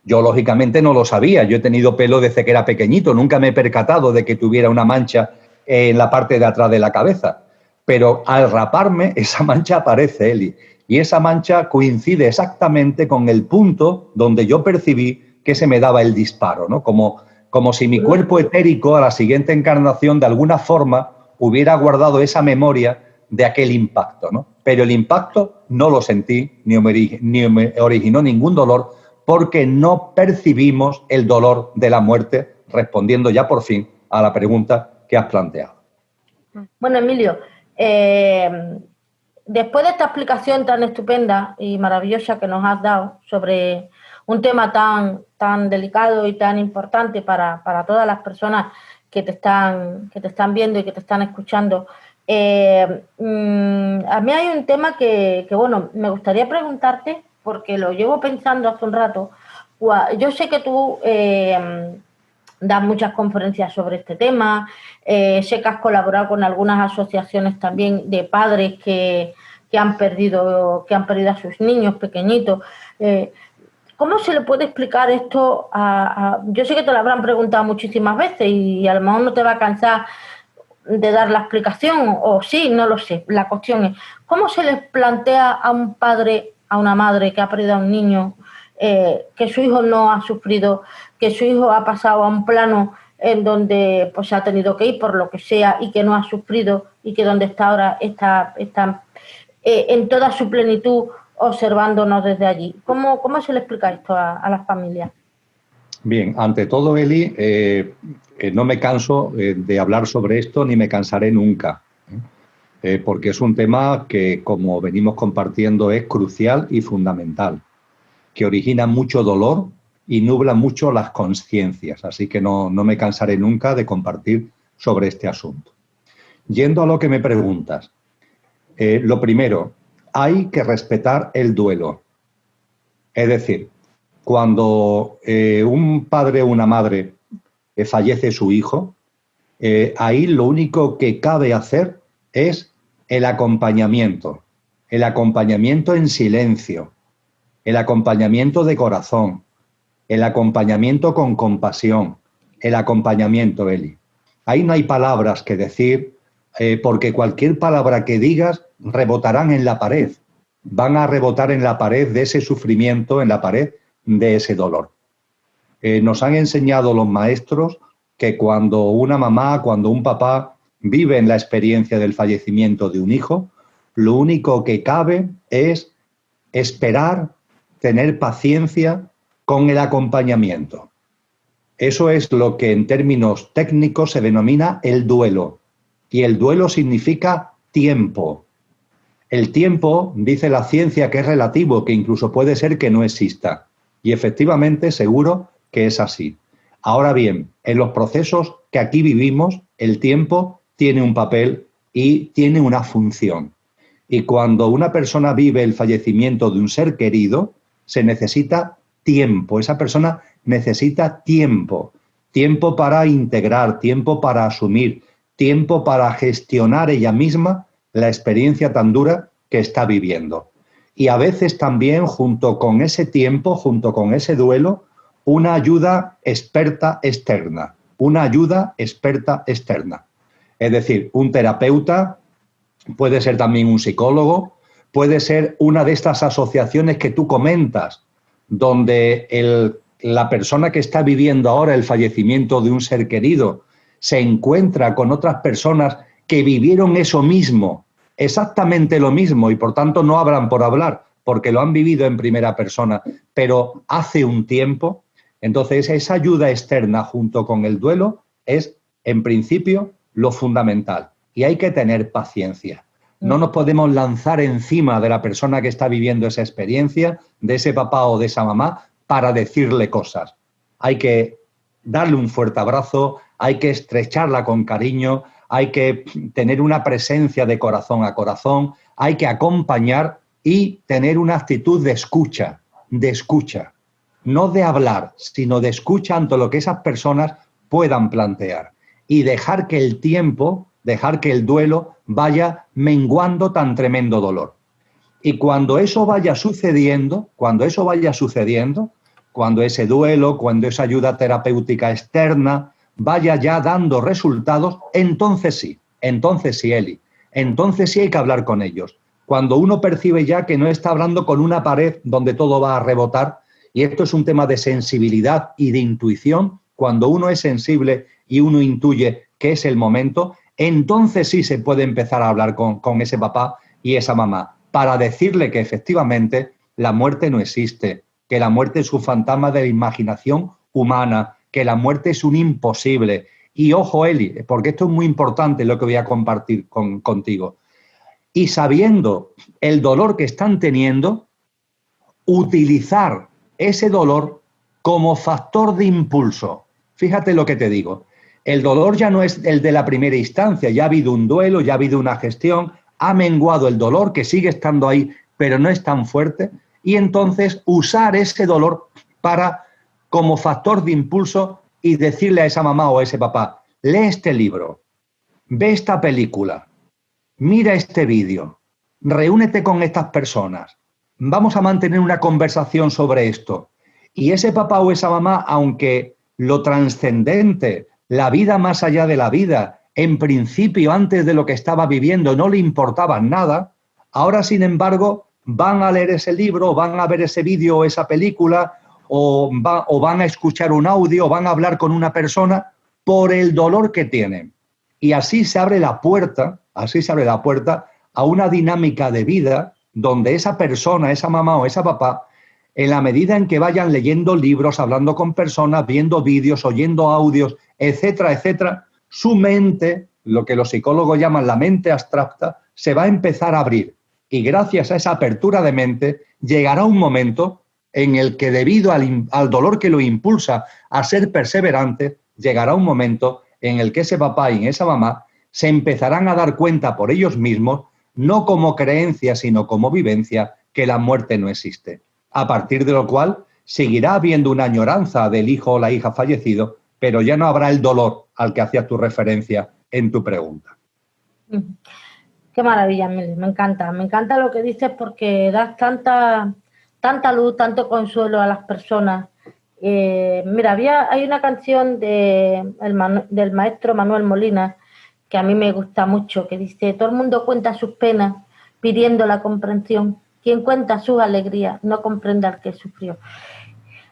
Yo, lógicamente, no lo sabía. Yo he tenido pelo desde que era pequeñito. Nunca me he percatado de que tuviera una mancha en la parte de atrás de la cabeza. Pero al raparme, esa mancha aparece, Eli. Y esa mancha coincide exactamente con el punto donde yo percibí que se me daba el disparo, ¿no? Como si mi cuerpo etérico, a la siguiente encarnación, de alguna forma, hubiera guardado esa memoria de aquel impacto, ¿no? Pero el impacto no lo sentí, ni me originó ningún dolor, porque no percibimos el dolor de la muerte, respondiendo ya por fin a la pregunta que has planteado. Bueno, Emilio, después de esta explicación tan estupenda y maravillosa que nos has dado sobre un tema tan delicado y tan importante para todas las personas que te están viendo y que te están escuchando. A mí hay un tema que, bueno, me gustaría preguntarte, porque lo llevo pensando hace un rato. Yo sé que tú das muchas conferencias sobre este tema, sé que has colaborado con algunas asociaciones también de padres que han perdido a sus niños pequeñitos. ¿Cómo se le puede explicar esto yo sé que te lo habrán preguntado muchísimas veces y a lo mejor no te va a cansar de dar la explicación, o sí, no lo sé. La cuestión es, ¿cómo se les plantea a un padre, a una madre que ha perdido a un niño, que su hijo no ha sufrido, que su hijo ha pasado a un plano en donde pues ha tenido que ir por lo que sea y que no ha sufrido y que donde está ahora está en toda su plenitud observándonos desde allí? ¿Cómo se le explica esto a las familias? Bien, ante todo, Eli, no me canso de hablar sobre esto ni me cansaré nunca, porque es un tema que, como venimos compartiendo, es crucial y fundamental, que origina mucho dolor y nubla mucho las conciencias, así que no me cansaré nunca de compartir sobre este asunto. Yendo a lo que me preguntas, lo primero, hay que respetar el duelo. Es decir, cuando un padre o una madre fallece su hijo, ahí lo único que cabe hacer es el acompañamiento en silencio, el acompañamiento de corazón, el acompañamiento con compasión, el acompañamiento, Eli. Ahí no hay palabras que decir, porque cualquier palabra que digas rebotarán en la pared, van a rebotar en la pared de ese sufrimiento, en la pared de ese dolor. Nos han enseñado los maestros que cuando una mamá, cuando un papá vive en la experiencia del fallecimiento de un hijo, lo único que cabe es esperar, tener paciencia con el acompañamiento. Eso es lo que en términos técnicos se denomina el duelo. Y el duelo significa tiempo. El tiempo, dice la ciencia, que es relativo, que incluso puede ser que no exista. Y efectivamente, seguro que es así. Ahora bien, en los procesos que aquí vivimos, el tiempo tiene un papel y tiene una función. Y cuando una persona vive el fallecimiento de un ser querido, se necesita tiempo. Esa persona necesita tiempo. Tiempo para integrar, tiempo para asumir, tiempo para gestionar ella misma la experiencia tan dura que está viviendo. Y a veces también, junto con ese tiempo, junto con ese duelo, una ayuda experta externa. Una ayuda experta externa. Es decir, un terapeuta, puede ser también un psicólogo, puede ser una de estas asociaciones que tú comentas, donde la persona que está viviendo ahora el fallecimiento de un ser querido se encuentra con otras personas que vivieron eso mismo, exactamente lo mismo, y por tanto no hablan por hablar, porque lo han vivido en primera persona, pero hace un tiempo. Entonces, esa ayuda externa junto con el duelo es, en principio, lo fundamental. Y hay que tener paciencia. No nos podemos lanzar encima de la persona que está viviendo esa experiencia, de ese papá o de esa mamá, para decirle cosas. Hay que darle un fuerte abrazo, hay que estrecharla con cariño, hay que tener una presencia de corazón a corazón, hay que acompañar y tener una actitud de escucha, no de hablar, sino de escucha ante lo que esas personas puedan plantear y dejar que el tiempo, dejar que el duelo vaya menguando tan tremendo dolor. Y cuando eso vaya sucediendo, cuando ese duelo, cuando esa ayuda terapéutica externa vaya ya dando resultados, entonces sí, Eli, entonces sí hay que hablar con ellos. Cuando uno percibe ya que no está hablando con una pared donde todo va a rebotar, y esto es un tema de sensibilidad y de intuición, cuando uno es sensible y uno intuye que es el momento, entonces sí se puede empezar a hablar con ese papá y esa mamá, para decirle que efectivamente la muerte no existe, que la muerte es un fantasma de la imaginación humana, que la muerte es un imposible. Y ojo, Eli, porque esto es muy importante lo que voy a compartir contigo. Y sabiendo el dolor que están teniendo, utilizar ese dolor como factor de impulso. Fíjate lo que te digo. El dolor ya no es el de la primera instancia, ya ha habido un duelo, ya ha habido una gestión, ha menguado el dolor, que sigue estando ahí, pero no es tan fuerte, y entonces usar ese dolor para, como factor de impulso, y decirle a esa mamá o a ese papá, lee este libro, ve esta película, mira este vídeo, reúnete con estas personas, vamos a mantener una conversación sobre esto. Y ese papá o esa mamá, aunque lo trascendente, la vida más allá de la vida, en principio antes de lo que estaba viviendo no le importaba nada, ahora sin embargo van a leer ese libro, van a ver ese vídeo o esa película, o van a escuchar un audio, o van a hablar con una persona por el dolor que tienen. Y así se abre la puerta a una dinámica de vida donde esa persona, esa mamá o esa papá, en la medida en que vayan leyendo libros, hablando con personas, viendo vídeos, oyendo audios, etcétera, etcétera, su mente, lo que los psicólogos llaman la mente abstracta, se va a empezar a abrir. Y gracias a esa apertura de mente, llegará un momento en el que, debido al dolor que lo impulsa a ser perseverante, llegará un momento en el que ese papá y esa mamá se empezarán a dar cuenta por ellos mismos, no como creencia, sino como vivencia, que la muerte no existe. A partir de lo cual seguirá habiendo una añoranza del hijo o la hija fallecido, pero ya no habrá el dolor al que hacías tu referencia en tu pregunta. Qué maravilla, Meli, me encanta lo que dices porque das tanta luz, tanto consuelo a las personas. Mira, hay una canción del maestro Manuel Molina que a mí me gusta mucho, que dice: todo el mundo cuenta sus penas pidiendo la comprensión. Quien cuenta sus alegrías no comprende al que sufrió.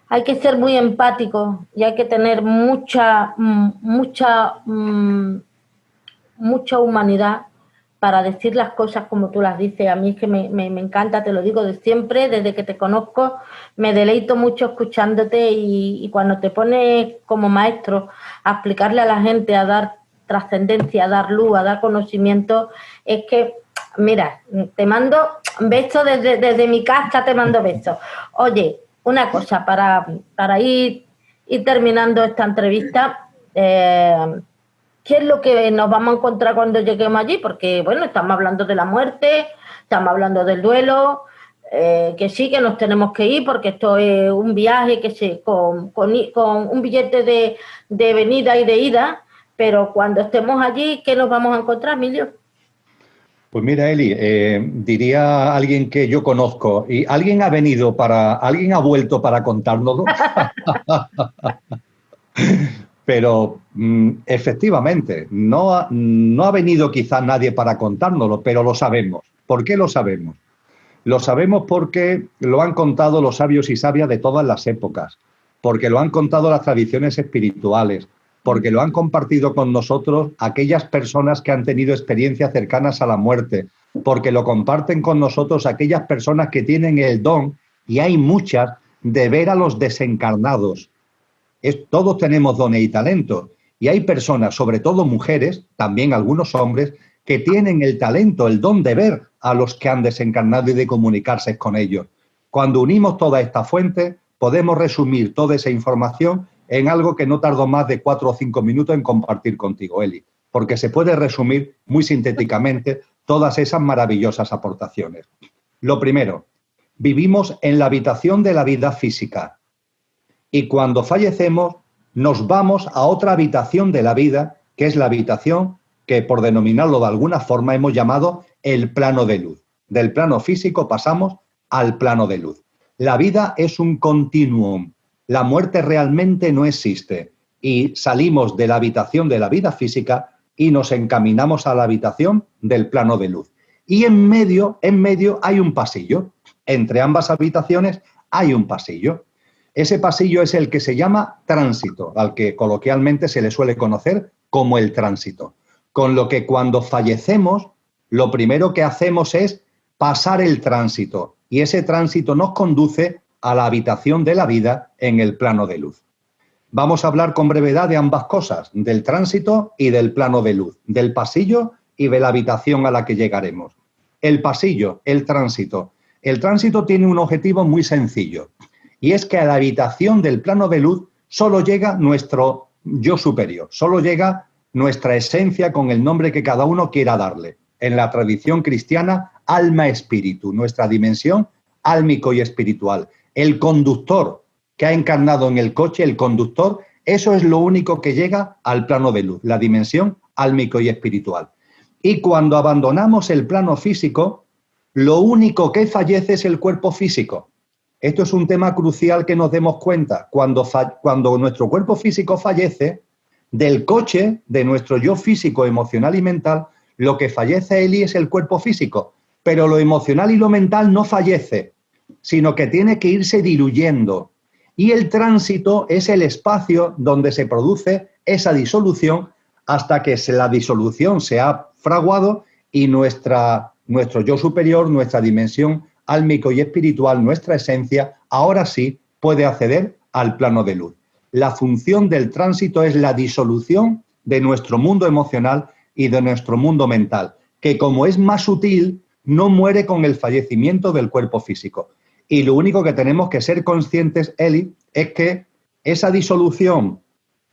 Hay que ser muy empático y hay que tener mucha humanidad para decir las cosas como tú las dices. A mí es que me encanta, te lo digo de siempre, desde que te conozco, me deleito mucho escuchándote y cuando te pones como maestro a explicarle a la gente, a dar trascendencia, a dar luz, a dar conocimiento, es que, mira, te mando besos desde mi casa, te mando besos. Oye, una cosa, para ir terminando esta entrevista, ¿qué es lo que nos vamos a encontrar cuando lleguemos allí? Porque, bueno, estamos hablando de la muerte, estamos hablando del duelo, que sí, que nos tenemos que ir porque esto es un viaje con un billete de venida y de ida, pero cuando estemos allí, ¿qué nos vamos a encontrar, Emilio? Pues mira, Eli, diría alguien que yo conozco, y alguien ha vuelto para contárnoslo. Pero efectivamente, no ha venido quizás nadie para contárnoslo, pero lo sabemos. ¿Por qué lo sabemos? Lo sabemos porque lo han contado los sabios y sabias de todas las épocas, porque lo han contado las tradiciones espirituales, porque lo han compartido con nosotros aquellas personas que han tenido experiencias cercanas a la muerte, porque lo comparten con nosotros aquellas personas que tienen el don, y hay muchas, de ver a los desencarnados. Todos tenemos dones y talentos, y hay personas, sobre todo mujeres, también algunos hombres, que tienen el talento, el don de ver a los que han desencarnado y de comunicarse con ellos. Cuando unimos toda esta fuente, podemos resumir toda esa información en algo que no tardó más de 4 o 5 minutos en compartir contigo, Eli, porque se puede resumir muy sintéticamente todas esas maravillosas aportaciones. Lo primero, vivimos en la habitación de la vida física, y cuando fallecemos nos vamos a otra habitación de la vida, que es la habitación que, por denominarlo de alguna forma, hemos llamado el plano de luz. Del plano físico pasamos al plano de luz. La vida es un continuum. La muerte realmente no existe. Y salimos de la habitación de la vida física y nos encaminamos a la habitación del plano de luz. Y en medio hay un pasillo. Entre ambas habitaciones hay un pasillo. Ese pasillo es el que se llama tránsito, al que coloquialmente se le suele conocer como el tránsito. Con lo que cuando fallecemos, lo primero que hacemos es pasar el tránsito, y ese tránsito nos conduce a la habitación de la vida en el plano de luz. Vamos a hablar con brevedad de ambas cosas, del tránsito y del plano de luz, del pasillo y de la habitación a la que llegaremos. El pasillo, el tránsito. El tránsito tiene un objetivo muy sencillo, y es que a la habitación del plano de luz solo llega nuestro yo superior, solo llega nuestra esencia con el nombre que cada uno quiera darle. En la tradición cristiana, alma-espíritu, nuestra dimensión álmico y espiritual. El conductor que ha encarnado en el coche, el conductor, eso es lo único que llega al plano de luz, la dimensión álmico y espiritual. Y cuando abandonamos el plano físico, lo único que fallece es el cuerpo físico. Esto es un tema crucial que nos demos cuenta. Cuando nuestro cuerpo físico fallece, del coche, de nuestro yo físico, emocional y mental, lo que fallece, Eli, es el cuerpo físico. Pero lo emocional y lo mental no fallece, sino que tiene que irse diluyendo. Y el tránsito es el espacio donde se produce esa disolución hasta que la disolución se ha fraguado y nuestro yo superior, nuestra dimensión álmico y espiritual, nuestra esencia, ahora sí puede acceder al plano de luz. La función del tránsito es la disolución de nuestro mundo emocional y de nuestro mundo mental, que como es más sutil, no muere con el fallecimiento del cuerpo físico. Y lo único que tenemos que ser conscientes, Eli, es que esa disolución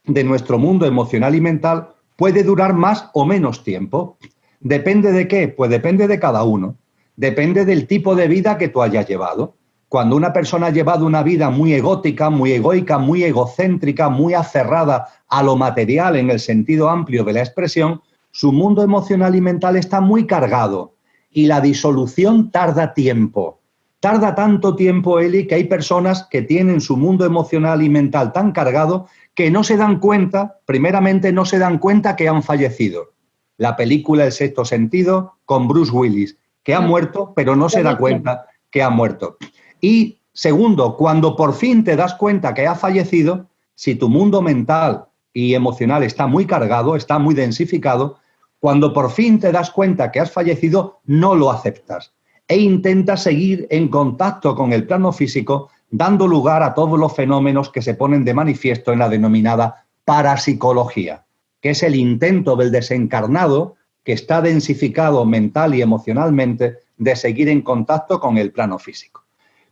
de nuestro mundo emocional y mental puede durar más o menos tiempo. ¿Depende de qué? Pues depende de cada uno. Depende del tipo de vida que tú hayas llevado. Cuando una persona ha llevado una vida muy egótica, muy egoica, muy egocéntrica, muy aferrada a lo material en el sentido amplio de la expresión, su mundo emocional y mental está muy cargado y la disolución tarda tiempo. Tarda tanto tiempo, Eli, que hay personas que tienen su mundo emocional y mental tan cargado que no se dan cuenta, primeramente no se dan cuenta que han fallecido. La película El sexto sentido con Bruce Willis, que ha muerto, pero no se da cuenta que ha muerto. Y segundo, cuando por fin te das cuenta que ha fallecido, si tu mundo mental y emocional está muy cargado, está muy densificado, cuando por fin te das cuenta que has fallecido, no lo aceptas e intentas seguir en contacto con el plano físico, dando lugar a todos los fenómenos que se ponen de manifiesto en la denominada parapsicología, que es el intento del desencarnado que está densificado mental y emocionalmente de seguir en contacto con el plano físico.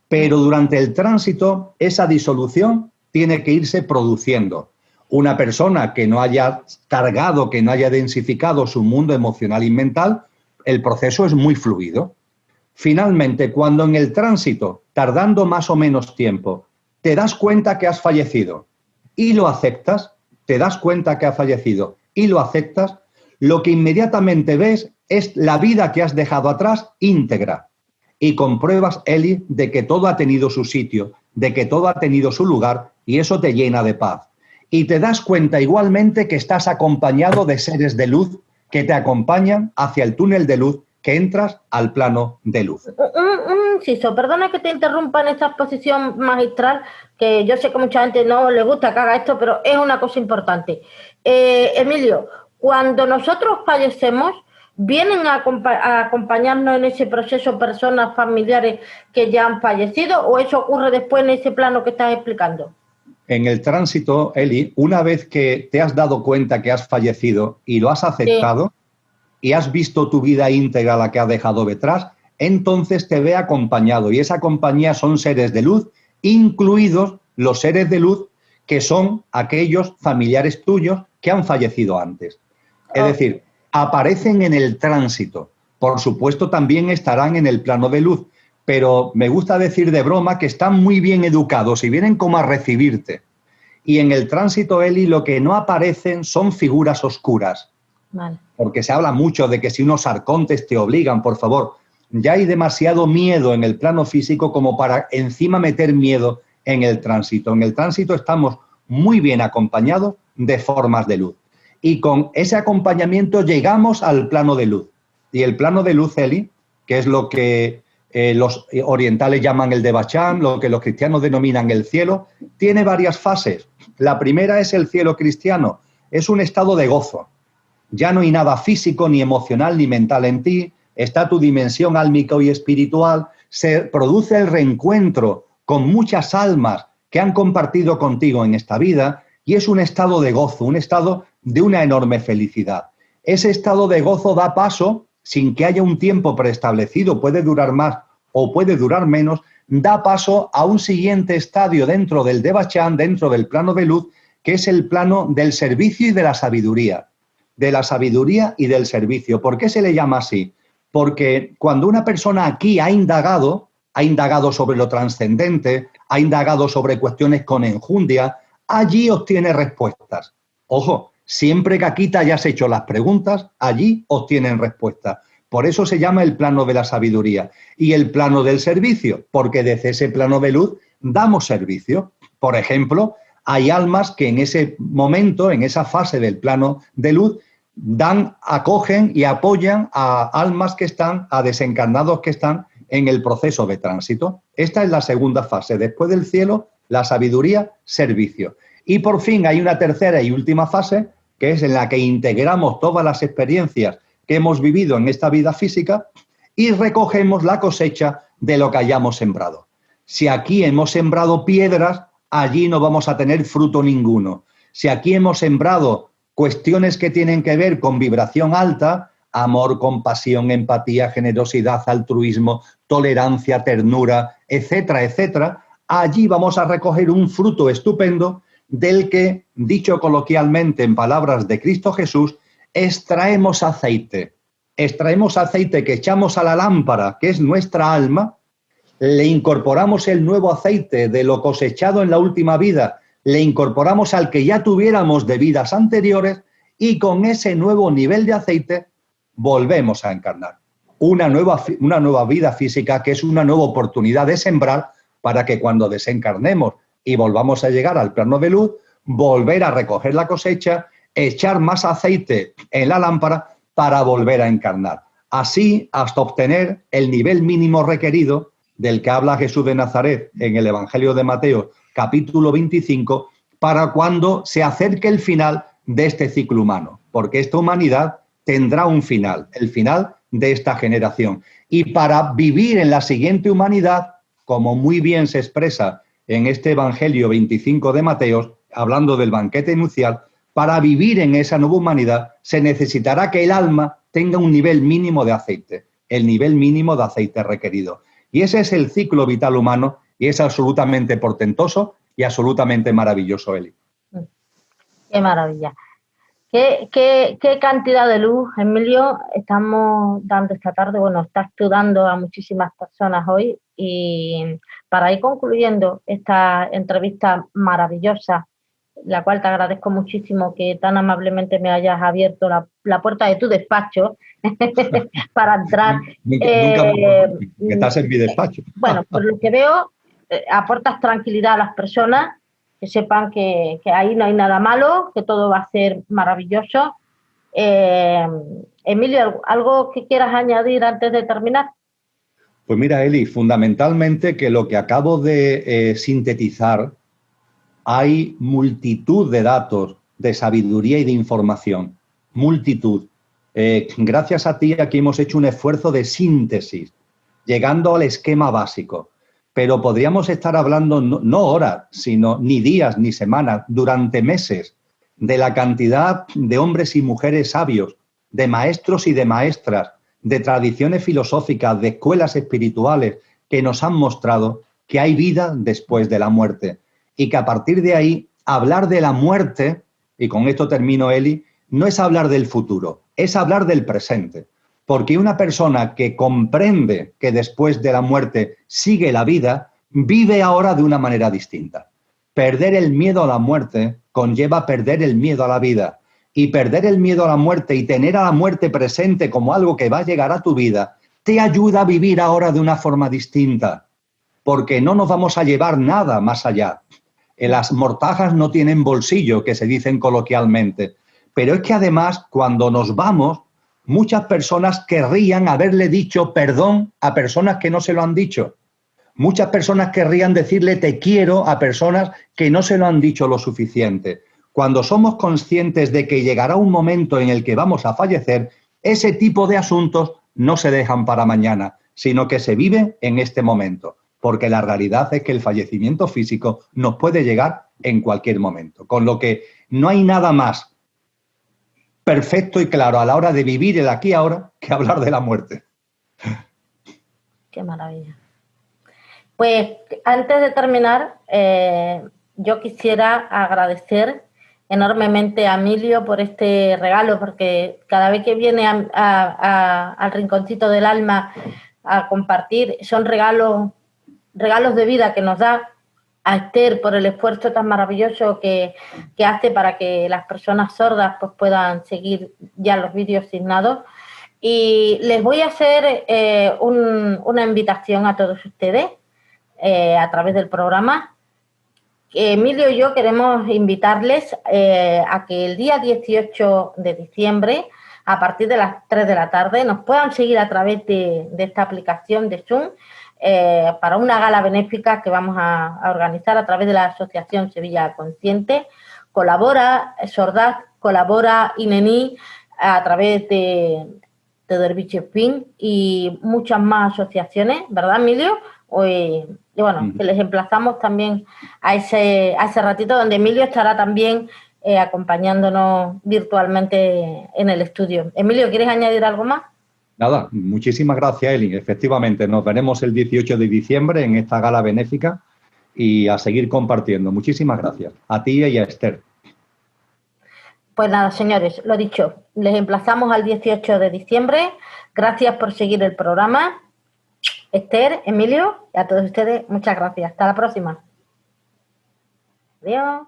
Pero durante el tránsito, esa disolución tiene que irse produciendo. Una persona que no haya cargado, que no haya densificado su mundo emocional y mental, el proceso es muy fluido. Finalmente, cuando en el tránsito, tardando más o menos tiempo, te das cuenta que has fallecido y lo aceptas, te das cuenta que has fallecido y lo aceptas, lo que inmediatamente ves es la vida que has dejado atrás íntegra. Y compruebas, Eli, de que todo ha tenido su sitio, de que todo ha tenido su lugar y eso te llena de paz. Y te das cuenta igualmente que estás acompañado de seres de luz que te acompañan hacia el túnel de luz que entras al plano de luz. Un inciso, perdona que te interrumpa en esta exposición magistral, que yo sé que mucha gente no le gusta que haga esto, pero es una cosa importante. Emilio, cuando nosotros fallecemos, ¿vienen a acompañarnos en ese proceso personas, familiares que ya han fallecido o eso ocurre después en ese plano que estás explicando? En el tránsito, Eli, una vez que te has dado cuenta que has fallecido y lo has aceptado, sí, y has visto tu vida íntegra, la que has dejado detrás, entonces te ve acompañado. Y esa compañía son seres de luz, incluidos los seres de luz que son aquellos familiares tuyos que han fallecido antes. Es decir, aparecen en el tránsito. Por supuesto, también estarán en el plano de luz, pero me gusta decir de broma que están muy bien educados y vienen como a recibirte. Y en el tránsito, Eli, lo que no aparecen son figuras oscuras. Vale. Porque se habla mucho de que si unos arcontes te obligan, por favor, ya hay demasiado miedo en el plano físico como para encima meter miedo en el tránsito. En el tránsito estamos muy bien acompañados de formas de luz. Y con ese acompañamiento llegamos al plano de luz. Y el plano de luz, Eli, que es lo que los orientales llaman el Devachan, lo que los cristianos denominan el cielo, tiene varias fases. La primera es el cielo cristiano. Es un estado de gozo. Ya no hay nada físico, ni emocional, ni mental en ti. Está tu dimensión álmica y espiritual. Se produce el reencuentro con muchas almas que han compartido contigo en esta vida y es un estado de gozo, un estado de una enorme felicidad. Ese estado de gozo da paso, sin que haya un tiempo preestablecido, puede durar más o puede durar menos, da paso a un siguiente estadio dentro del Devachan, dentro del plano de luz, que es el plano del servicio y de la sabiduría. De la sabiduría y del servicio. ¿Por qué se le llama así? Porque cuando una persona aquí ha indagado sobre lo trascendente, ha indagado sobre cuestiones con enjundia, allí obtiene respuestas. Ojo, siempre que aquí te hayas hecho las preguntas, allí obtienen respuestas. Por eso se llama el plano de la sabiduría y el plano del servicio, porque desde ese plano de luz damos servicio. Por ejemplo, hay almas que en ese momento, en esa fase del plano de luz, acogen y apoyan a almas que están, a desencarnados que están en el proceso de tránsito. Esta es la segunda fase. Después del cielo, la sabiduría, servicio. Y por fin hay una tercera y última fase, que es en la que integramos todas las experiencias que hemos vivido en esta vida física y recogemos la cosecha de lo que hayamos sembrado. Si aquí hemos sembrado piedras, allí no vamos a tener fruto ninguno. Si aquí hemos sembrado cuestiones que tienen que ver con vibración alta, amor, compasión, empatía, generosidad, altruismo, tolerancia, ternura, etcétera, etcétera, allí vamos a recoger un fruto estupendo del que, dicho coloquialmente en palabras de Cristo Jesús, extraemos aceite. Extraemos aceite que echamos a la lámpara, que es nuestra alma, le incorporamos el nuevo aceite de lo cosechado en la última vida, le incorporamos al que ya tuviéramos de vidas anteriores y con ese nuevo nivel de aceite volvemos a encarnar. Una nueva vida física que es una nueva oportunidad de sembrar para que cuando desencarnemos y volvamos a llegar al plano de luz, volver a recoger la cosecha, echar más aceite en la lámpara para volver a encarnar. Así hasta obtener el nivel mínimo requerido del que habla Jesús de Nazaret en el Evangelio de Mateo, capítulo 25, para cuando se acerque el final de este ciclo humano, porque esta humanidad tendrá un final, el final de esta generación. Y para vivir en la siguiente humanidad, como muy bien se expresa en este Evangelio 25 de Mateo, hablando del banquete nupcial, para vivir en esa nueva humanidad se necesitará que el alma tenga un nivel mínimo de aceite, el nivel mínimo de aceite requerido. Y ese es el ciclo vital humano y es absolutamente portentoso y absolutamente maravilloso, Eli. Qué maravilla. ¿Qué cantidad de luz, Emilio, estamos dando esta tarde? Bueno, estás tú dando a muchísimas personas hoy y para ir concluyendo esta entrevista maravillosa, la cual te agradezco muchísimo que tan amablemente me hayas abierto la puerta de tu despacho para entrar. Nunca que estás en mi despacho. Bueno, por lo que veo, aportas tranquilidad a las personas, que sepan que ahí no hay nada malo, que todo va a ser maravilloso. Emilio, ¿algo que quieras añadir antes de terminar? Pues mira, Eli, fundamentalmente que lo que acabo de sintetizar, hay multitud de datos, de sabiduría y de información. Multitud. Gracias a ti aquí hemos hecho un esfuerzo de síntesis, llegando al esquema básico. Pero podríamos estar hablando no horas, sino ni días, ni semanas, durante meses, de la cantidad de hombres y mujeres sabios, de maestros y de maestras, de tradiciones filosóficas, de escuelas espirituales, que nos han mostrado que hay vida después de la muerte. Y que a partir de ahí, hablar de la muerte, y con esto termino, Eli, no es hablar del futuro, es hablar del presente. Porque una persona que comprende que después de la muerte sigue la vida, vive ahora de una manera distinta. Perder el miedo a la muerte conlleva perder el miedo a la vida. Y perder el miedo a la muerte y tener a la muerte presente como algo que va a llegar a tu vida, te ayuda a vivir ahora de una forma distinta. Porque no nos vamos a llevar nada más allá. Las mortajas no tienen bolsillo, que se dicen coloquialmente. Pero es que además, cuando nos vamos, muchas personas querrían haberle dicho perdón a personas que no se lo han dicho. Muchas personas querrían decirle te quiero a personas que no se lo han dicho lo suficiente. Cuando somos conscientes de que llegará un momento en el que vamos a fallecer, ese tipo de asuntos no se dejan para mañana, sino que se viven en este momento. Porque la realidad es que el fallecimiento físico nos puede llegar en cualquier momento. Con lo que no hay nada más perfecto y claro a la hora de vivir el aquí y ahora que hablar de la muerte. Qué maravilla. Pues antes de terminar, yo quisiera agradecer enormemente a Emilio por este regalo, porque cada vez que viene al Rinconcito del Alma a compartir, son regalos de vida que nos da, a Esther por el esfuerzo tan maravilloso que hace para que las personas sordas pues puedan seguir ya los vídeos signados. Y les voy a hacer una invitación a todos ustedes a través del programa. Emilio y yo queremos invitarles a que el día 18 de diciembre, a partir de las 3 de la tarde, nos puedan seguir a través de esta aplicación de Zoom para una gala benéfica que vamos a organizar a través de la Asociación Sevilla Consciente. Colabora Sordaz, colabora INENI a través de Derviche Pin y muchas más asociaciones, ¿verdad, Emilio? Y bueno, que les emplazamos también a ese ratito donde Emilio estará también acompañándonos virtualmente en el estudio. Emilio, ¿quieres añadir algo más? Nada, muchísimas gracias, Eli. Efectivamente, nos veremos el 18 de diciembre en esta gala benéfica y a seguir compartiendo. Muchísimas gracias a ti y a Esther. Pues nada, señores, lo dicho, les emplazamos al 18 de diciembre. Gracias por seguir el programa. Esther, Emilio, y a todos ustedes, muchas gracias. Hasta la próxima. Adiós.